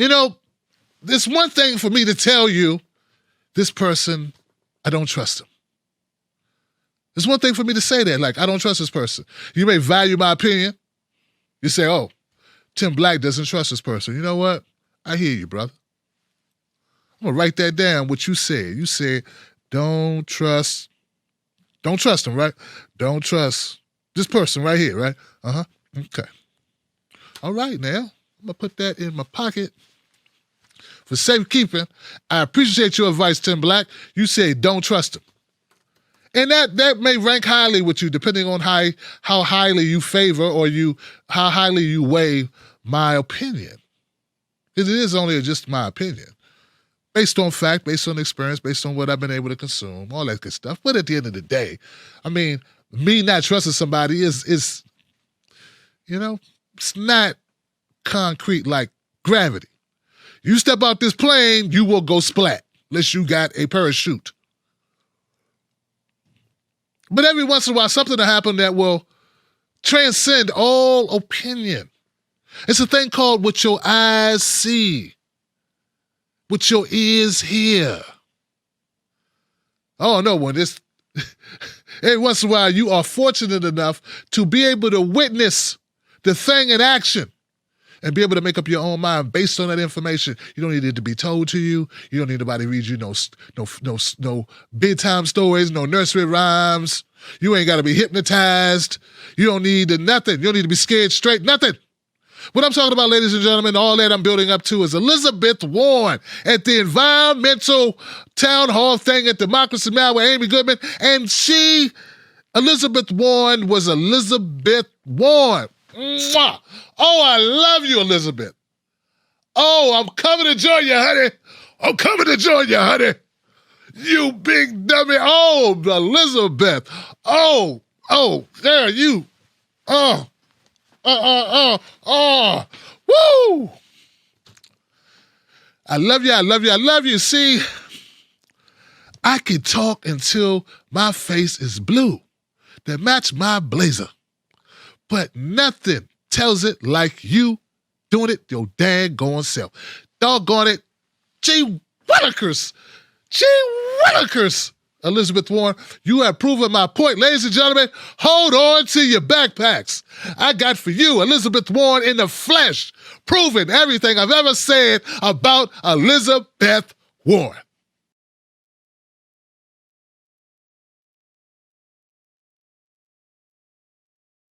You know, there's one thing for me to tell you, this person, I don't trust him. There's one thing for me to say that, like, I don't trust this person. You may value my opinion. You say, oh, Tim Black doesn't trust this person. You know what? I hear you, brother. I'm going to write that down, what you said. You said, don't trust him, right? Don't trust this person right here, right? Uh-huh. Okay. All right, now. I'm going to put that in my pocket for safekeeping. I appreciate your advice, Tim Black. You said don't trust him. And that may rank highly with you, depending on how highly you favor or how highly you weigh my opinion. Because it is only just my opinion. Based on fact, based on experience, based on what I've been able to consume, all that good stuff. But at the end of the day, I mean, me not trusting somebody is it's not concrete like gravity. You step out this plane, you will go splat, unless you got a parachute. But every once in a while, something will happen that will transcend all opinion. It's a thing called what your eyes see, what your ears hear. Oh, no, when this, every once in a while, you are fortunate enough to be able to witness the thing in action and be able to make up your own mind based on that information. You don't need it to be told to you. You don't need nobody to read you no bedtime stories, no nursery rhymes. You ain't got to be hypnotized. You don't need nothing. You don't need to be scared straight, nothing. What I'm talking about, ladies and gentlemen, all that I'm building up to is Elizabeth Warren at the environmental town hall thing at Democracy Now! With Amy Goodman. And Elizabeth Warren was Elizabeth Warren. Mwah! Oh, I love you, Elizabeth. Oh, I'm coming to join you, honey. I'm coming to join you, honey. You big dummy. Oh, Elizabeth. Oh, there you. Woo! I love you, I love you, I love you. See, I can talk until my face is blue that match my blazer. But nothing tells it like you doing it your daggone self. Doggone it. Gee Willikers, Elizabeth Warren, you have proven my point. Ladies and gentlemen, hold on to your backpacks. I got for you Elizabeth Warren in the flesh, proving everything I've ever said about Elizabeth Warren.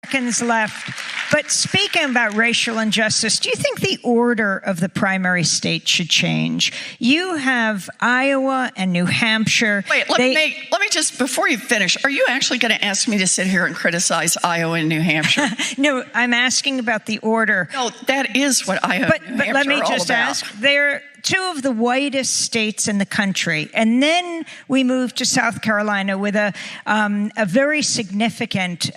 Seconds left. But speaking about racial injustice, do you think the order of the primary states should change? You have Iowa and New Hampshire. Wait, let me just, before you finish, are you actually going to ask me to sit here and criticize Iowa and New Hampshire? No, I'm asking about the order. No, that is what Iowa and New Hampshire let me are just all about. ask, they're two of the whitest states in the country. And then we move to South Carolina with a very significant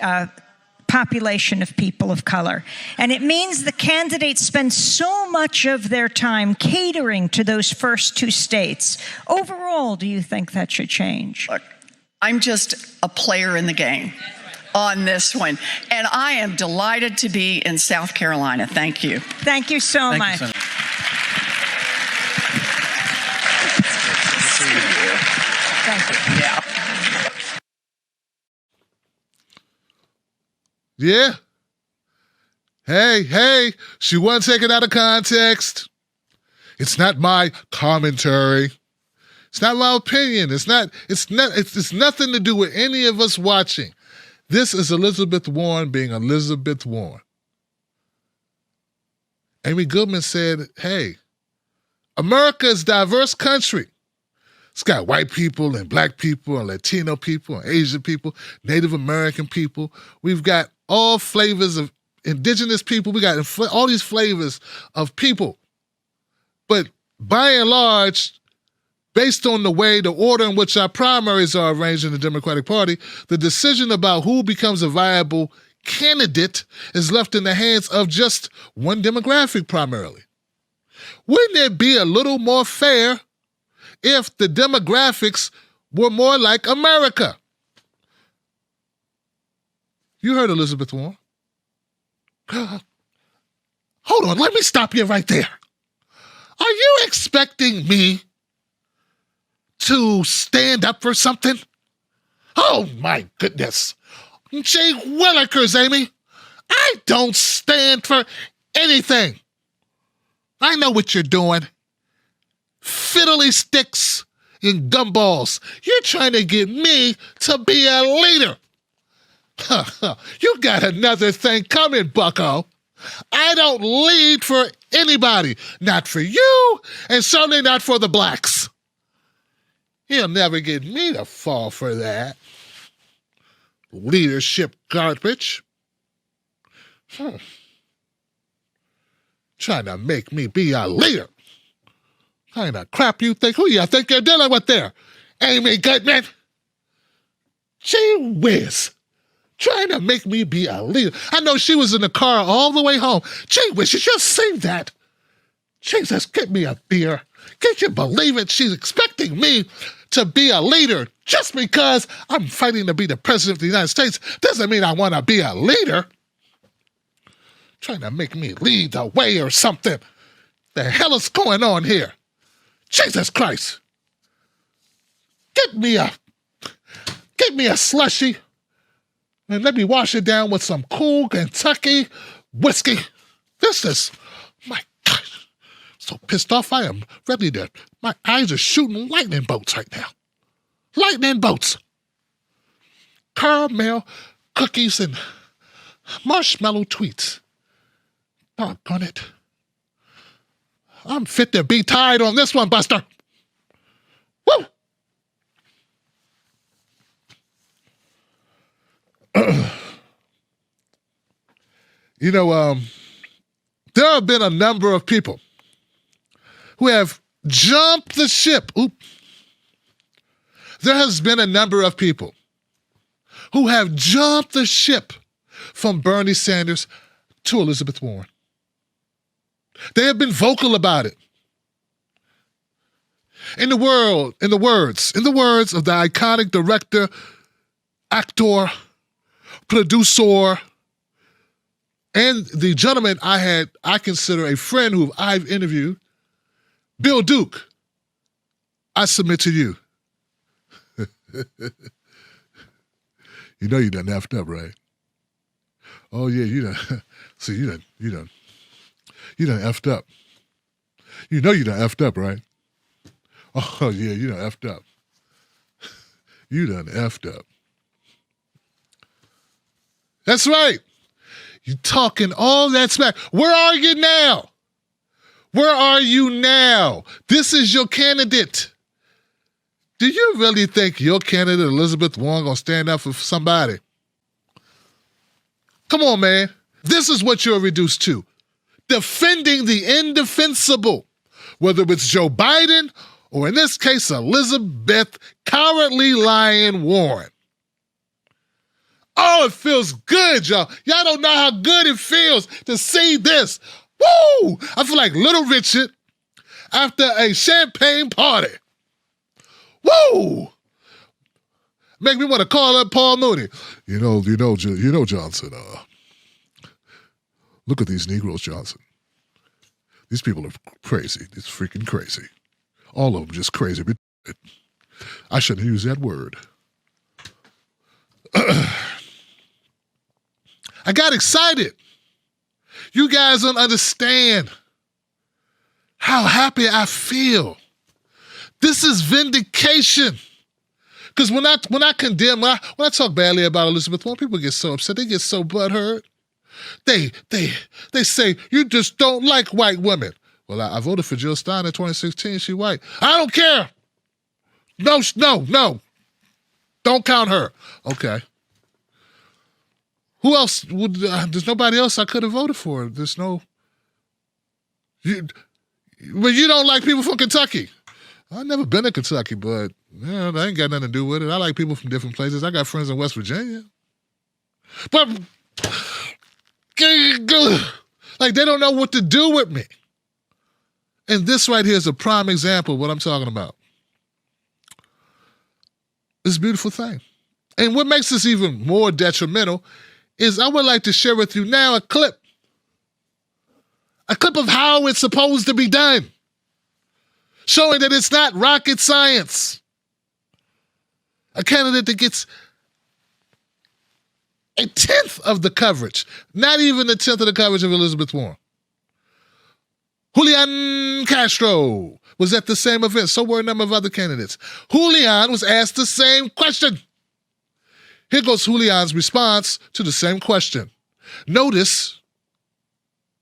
population of people of color. And it means the candidates spend so much of their time catering to those first two states. Overall, do you think that should change? Look, I'm just a player in the game on this one. And I am delighted to be in South Carolina. Thank you. Thank you so much. You, Thank you. Yeah. Yeah. Hey, she wasn't taken out of context. It's not my commentary. It's not my opinion. It's nothing to do with any of us watching. This is Elizabeth Warren being Elizabeth Warren. Amy Goodman said, hey, America is a diverse country. It's got white people and black people and Latino people and Asian people, Native American people. We've got all flavors of indigenous people. We got all these flavors of people. But by and large, based on the order in which our primaries are arranged in the Democratic Party, the decision about who becomes a viable candidate is left in the hands of just one demographic primarily. Wouldn't it be a little more fair if the demographics were more like America? You heard Elizabeth Warren. Hold on, let me stop you right there. Are you expecting me to stand up for something? Oh, my goodness. Gee willikers, Amy. I don't stand for anything. I know what you're doing. Fiddly sticks and gumballs. You're trying to get me to be a leader. You got another thing coming, bucko. I don't lead for anybody. Not for you, and certainly not for the blacks. You'll never get me to fall for that. Leadership garbage. Trying to make me be a leader. Kind of crap you think? Who you think you're dealing with there? Amy Goodman? Gee whiz. Trying to make me be a leader. I know she was in the car all the way home. Gee whiz, you just seen that. Jesus, get me a beer. Can't you believe it? She's expecting me to be a leader just because I'm fighting to be the president of the United States. Doesn't mean I want to be a leader. Trying to make me lead the way or something. The hell is going on here? Jesus Christ. Get me a slushie and let me wash it down with some cool Kentucky whiskey. This is, my gosh, so pissed off I am ready to, my eyes are shooting lightning bolts right now. Lightning bolts. Caramel cookies and marshmallow tweets. Doggone it. I'm fit to be tied on this one, Buster. Woo! You know, there have been a number of people who have jumped the ship. There has been a number of people who have jumped the ship from Bernie Sanders to Elizabeth Warren. They have been vocal about it. In the words of the iconic director, actor, producer, and the gentleman I consider a friend who I've interviewed, Bill Duke, I submit to you. You know you done effed up, right? Oh yeah, you done. See, you done effed up. You know you done effed up, right? Oh yeah, you done effed up. You done effed up. That's right. You talking all that smack. Where are you now? Where are you now? This is your candidate. Do you really think your candidate, Elizabeth Warren, gonna stand up for somebody? Come on, man. This is what you're reduced to. Defending the indefensible, whether it's Joe Biden or in this case, Elizabeth Cowardly Lion Warren. Oh, it feels good, y'all. Y'all don't know how good it feels to see this. Woo! I feel like Little Richard after a champagne party. Woo! Make me want to call up Paul Mooney. You know, Johnson. Look at these Negroes, Johnson. These people are crazy. It's freaking crazy. All of them just crazy. I shouldn't use that word. I got excited. You guys don't understand how happy I feel. This is vindication. Because when I condemn, when I talk badly about Elizabeth Warren, people get so upset. They get so butthurt. They say, you just don't like white women. Well, I voted for Jill Stein in 2016. She white. I don't care. No. Don't count her. Okay. Who else? There's nobody else I could have voted for. There's no... But you don't like people from Kentucky. I've never been to Kentucky, but that ain't got nothing to do with it. I like people from different places. I got friends in West Virginia. But... like, they don't know what to do with me. And this right here is a prime example of what I'm talking about. It's a beautiful thing. And what makes this even more detrimental is I would like to share with you now a clip of how it's supposed to be done. showing that it's not rocket science. A candidate that gets a tenth of the coverage, not even a tenth of the coverage of Elizabeth Warren. Julian Castro was at the same event. So were a number of other candidates. Julian was asked the same question. Here goes Julian's response to the same question. Notice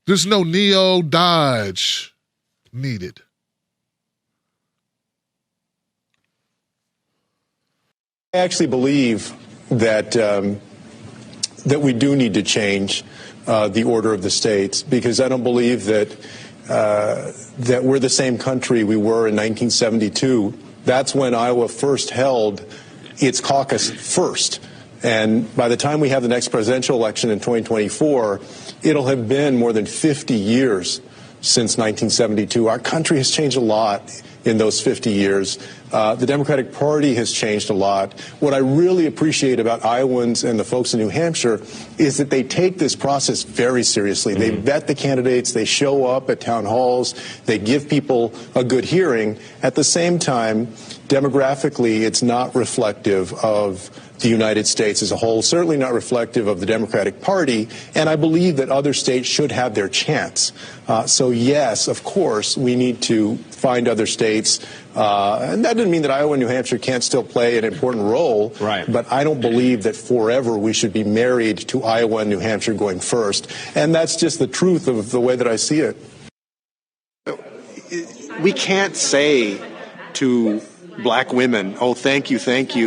there's no neo-dodge needed. I actually believe that that we do need to change the order of the states, because I don't believe that that we're the same country we were in 1972. That's when Iowa first held its caucus first. And by the time we have the next presidential election in 2024, it'll have been more than 50 years since 1972. Our country has changed a lot in those 50 years. The Democratic Party has changed a lot. What I really appreciate about Iowans and the folks in New Hampshire is that they take this process very seriously. They vet the candidates. They show up at town halls. They give people a good hearing. At the same time, demographically, it's not reflective of the United States as a whole, certainly not reflective of the Democratic Party, and I believe that other states should have their chance. So yes, of course, we need to find other states, and that doesn't mean that Iowa and New Hampshire can't still play an important role, right. But I don't believe that forever we should be married to Iowa and New Hampshire going first, and that's just the truth of the way that I see it. We can't say to black women, oh, thank you,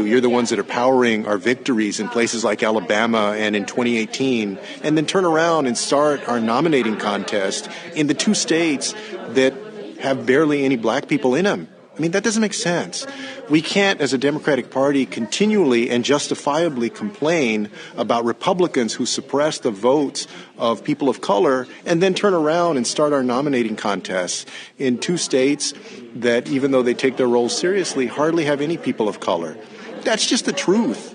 you're the ones that are powering our victories in places like Alabama and in 2018, and then turn around and start our nominating contest in the two states that have barely any black people in them. I mean, that doesn't make sense. We can't, as a Democratic Party, continually and justifiably complain about Republicans who suppress the votes of people of color and then turn around and start our nominating contests in two states that, even though they take their roles seriously, hardly have any people of color. That's just the truth.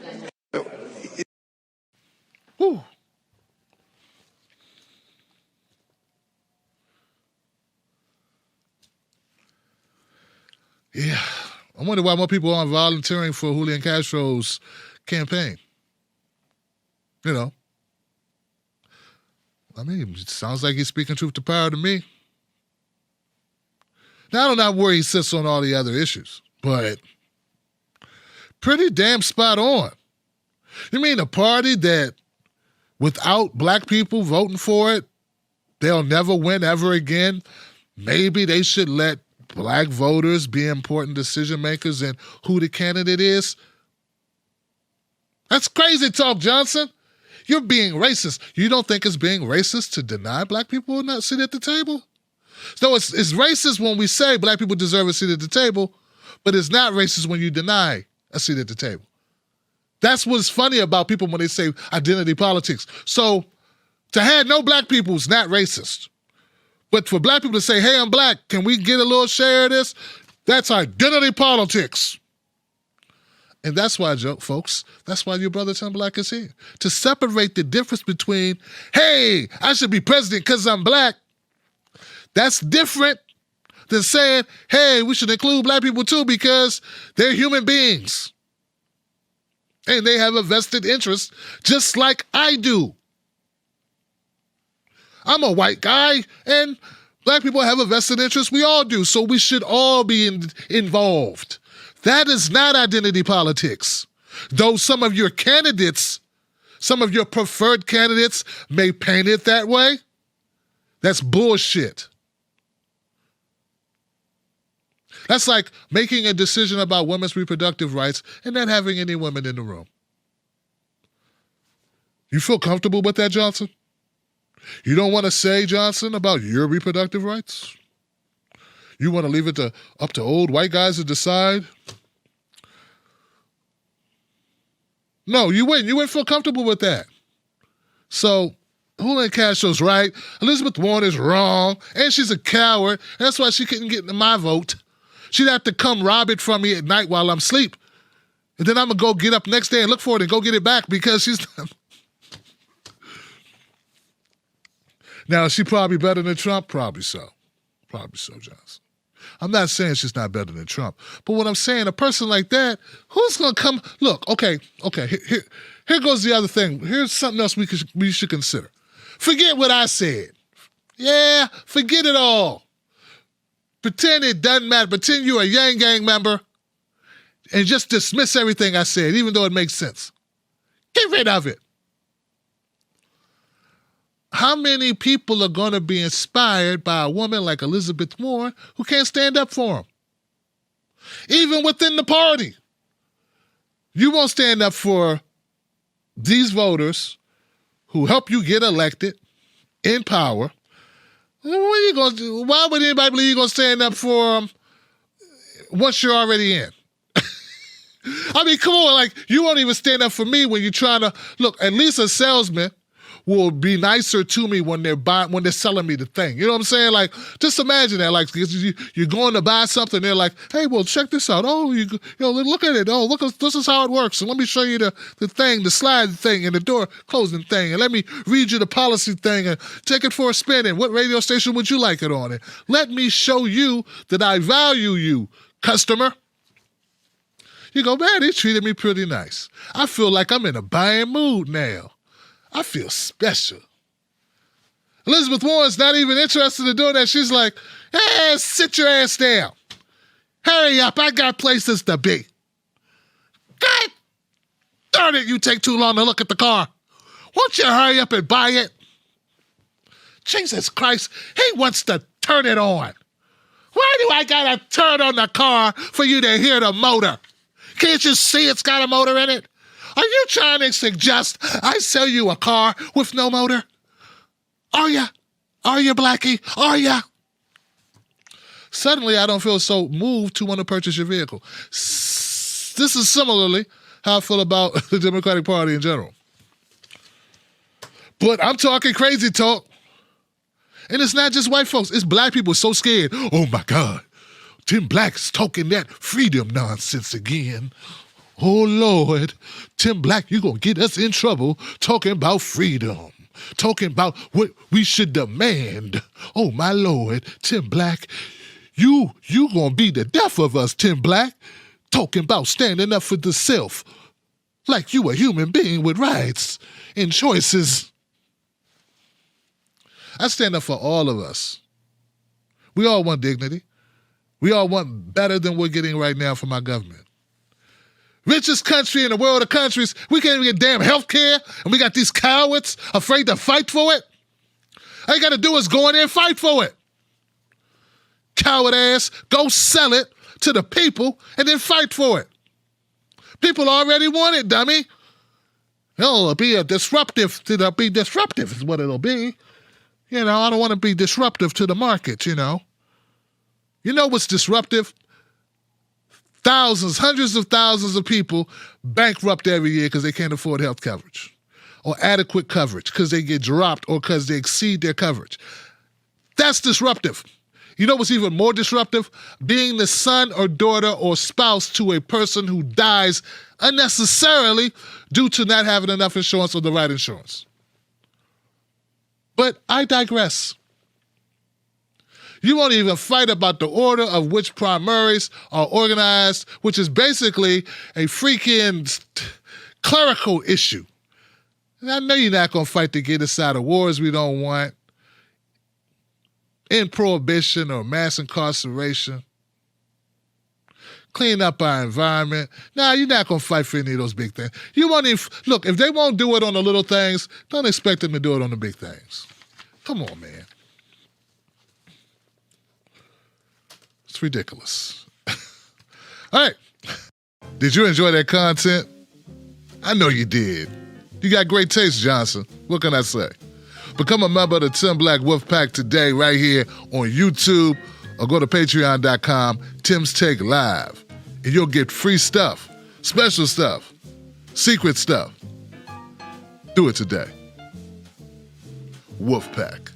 Whew. Yeah, I wonder why more people aren't volunteering for Julian Castro's campaign. You know, I mean, it sounds like he's speaking truth to power to me. Now, I don't know where he sits on all the other issues, but pretty damn spot on. You mean a party that, without black people voting for it, they'll never win ever again? Maybe they should let black voters be important decision makers in who the candidate is? That's crazy talk, Johnson. You're being racist. You don't think it's being racist to deny black people not sit at the table? So it's racist when we say black people deserve a seat at the table, but it's not racist when you deny a seat at the table. That's what's funny about people when they say identity politics. So to have no black people is not racist. But for black people to say, hey, I'm black, can we get a little share of this? That's identity politics. And that's why, folks, that's why your brother Tim Black is here. To separate the difference between, hey, I should be president because I'm black. That's different than saying, hey, we should include black people too because they're human beings. And they have a vested interest just like I do. I'm a white guy, and black people have a vested interest. We all do, so we should all be involved. That is not identity politics. Though some of your candidates, some of your preferred candidates may paint it that way, that's bullshit. That's like making a decision about women's reproductive rights and not having any women in the room. You feel comfortable with that, Johnson? You don't want to say, Johnson, about your reproductive rights? You want to leave it up to old white guys to decide? No, you wouldn't. You wouldn't feel comfortable with that. So, Julian Castro's right. Elizabeth Warren is wrong. And she's a coward. And that's why she couldn't get my vote. She'd have to come rob it from me at night while I'm asleep. And then I'm going to go get up next day and look for it and go get it back because she's... Now, is she probably better than Trump? Probably so. Probably so, Johnson. I'm not saying she's not better than Trump. But what I'm saying, a person like that, who's going to come? Look, okay, here goes the other thing. Here's something else we should consider. Forget what I said. Yeah, forget it all. Pretend it doesn't matter. Pretend you're a Yang Gang member and just dismiss everything I said, even though it makes sense. Get rid of it. How many people are going to be inspired by a woman like Elizabeth Warren who can't stand up for them? Even within the party. You won't stand up for these voters who help you get elected in power. What are you going to do? Why would anybody believe you're going to stand up for them once you're already in? I mean, come on, like, you won't even stand up for me when you're trying to, look, at least a salesman will be nicer to me when they're selling me the thing. You know what I'm saying? Like, just imagine that. Like, you're going to buy something, they're like, hey, well, check this out. Oh, you know, look at it. Oh, look, this is how it works. And let me show you the thing, the slide thing, and the door closing thing. And let me read you the policy thing and take it for a spin. And what radio station would you like it on? And let me show you that I value you, customer. You go, man, they treated me pretty nice. I feel like I'm in a buying mood now. I feel special. Elizabeth Warren's not even interested in doing that. She's like, hey, sit your ass down. Hurry up, I got places to be. God darn it, you take too long to look at the car. Won't you hurry up and buy it? Jesus Christ, he wants to turn it on. Why do I gotta turn on the car for you to hear the motor? Can't you see it's got a motor in it? Are you trying to suggest I sell you a car with no motor? Are ya? Are you, Blackie? Are ya? Suddenly, I don't feel so moved to want to purchase your vehicle. This is similarly how I feel about the Democratic Party in general. But I'm talking crazy talk. And it's not just white folks. It's black people so scared. Oh, my God. Tim Black's talking that freedom nonsense again. Oh, Lord, Tim Black, you're going to get us in trouble talking about freedom, talking about what we should demand. Oh, my Lord, Tim Black, you going to be the death of us, Tim Black, talking about standing up for the self like you a human being with rights and choices. I stand up for all of us. We all want dignity. We all want better than we're getting right now from our government. Richest country in the world of countries, we can't even get damn health care, and we got these cowards afraid to fight for it. All you got to do is go in there and fight for it. Coward ass, go sell it to the people and then fight for it. People already want it, dummy. It'll be disruptive is what it'll be. You know, I don't want to be disruptive to the market, you know. You know what's disruptive? Thousands, hundreds of thousands of people bankrupt every year because they can't afford health coverage or adequate coverage because they get dropped or because they exceed their coverage. That's disruptive. You know what's even more disruptive? Being the son or daughter or spouse to a person who dies unnecessarily due to not having enough insurance or the right insurance. But I digress. You won't even fight about the order of which primaries are organized, which is basically a freaking clerical issue. And I know you're not going to fight to get us out of wars we don't want, end prohibition or mass incarceration, clean up our environment. Nah, you're not going to fight for any of those big things. You won't even, look, if they won't do it on the little things, don't expect them to do it on the big things. Come on, man. It's ridiculous. All right. Did you enjoy that content? I know you did. You got great taste, Johnson. What can I say? Become a member of the Tim Black Wolfpack today right here on YouTube or go to patreon.com, Tim's Take Live, and you'll get free stuff, special stuff, secret stuff. Do it today. Wolfpack.